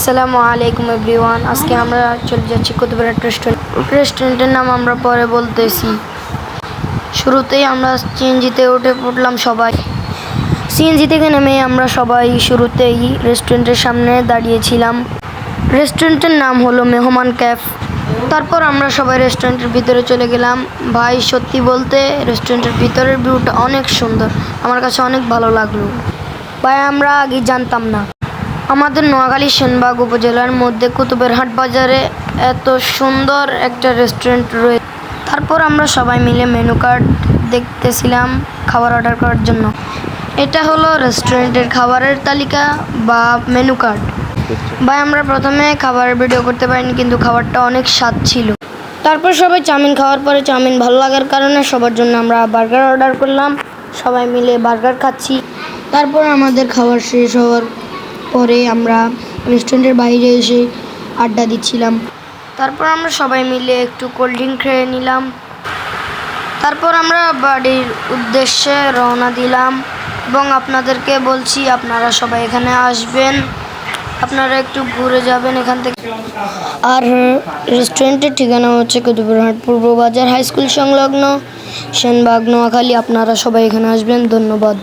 আসসালামু আলাইকুম এভরিওয়ান। আজকে আমরা চলে যাচ্ছি কুতুবরাট রেস্টুরেন্ট। রেস্টুরেন্টের নাম আমরা পরে বলতেছি। শুরুতেই আমরা সিএনজিতে উঠে পড়লাম সবাই। সিএনজি থেকে নেমে আমরা সবাই শুরুতেই রেস্টুরেন্টের সামনে দাঁড়িয়েছিলাম। রেস্টুরেন্টের নাম হলো মেহমান ক্যাফ। তারপর আমরা সবাই রেস্টুরেন্টের ভিতরে চলে গেলাম। ভাই, সত্যি বলতে রেস্টুরেন্টের ভিতরের ভিউটা অনেক সুন্দর, আমার কাছে অনেক ভালো লাগলো। ভাই, আমরা আগে জানতাম না আমাদের নোয়াখালী সেনবাগ উপজেলার মধ্যে কুতুবেরহাট বাজারে এত সুন্দর একটা রেস্টুরেন্ট রয়েছে। তারপর আমরা সবাই মিলে মেনু কার্ড দেখতেছিলাম খাবার অর্ডার করার জন্য। এটা হলো রেস্টুরেন্টের খাবারের তালিকা বা মেনু কার্ড। ভাই, আমরা প্রথমে খাবারের ভিডিও করতে পারিনি, কিন্তু খাবারটা অনেক স্বাদ ছিল। তারপর সবাই চাউমিন খাওয়ার পরে চাউমিন ভালো লাগার কারণে সবার জন্য আমরা বার্গার অর্ডার করলাম। সবাই মিলে বার্গার খাচ্ছি। তারপর আমাদের খাবার শেষ হওয়ার পরে আমরা রেস্টুরেন্টের বাইরে এসে আড্ডা দিচ্ছিলাম। তারপর আমরা সবাই মিলে একটু কোল্ড ড্রিঙ্ক খেয়ে নিলাম। তারপর আমরা বাড়ির উদ্দেশ্যে রওনা দিলাম এবং আপনাদেরকে বলছি আপনারা সবাই এখানে আসবেন, আপনারা একটু ঘুরে যাবেন এখান থেকে। আর রেস্টুরেন্টের ঠিকানা হচ্ছে কুতুবরহাট পূর্ব বাজার হাই স্কুল সংলগ্ন, সেনবাগ, নোয়াখালী। আপনারা সবাই এখানে আসবেন। ধন্যবাদ।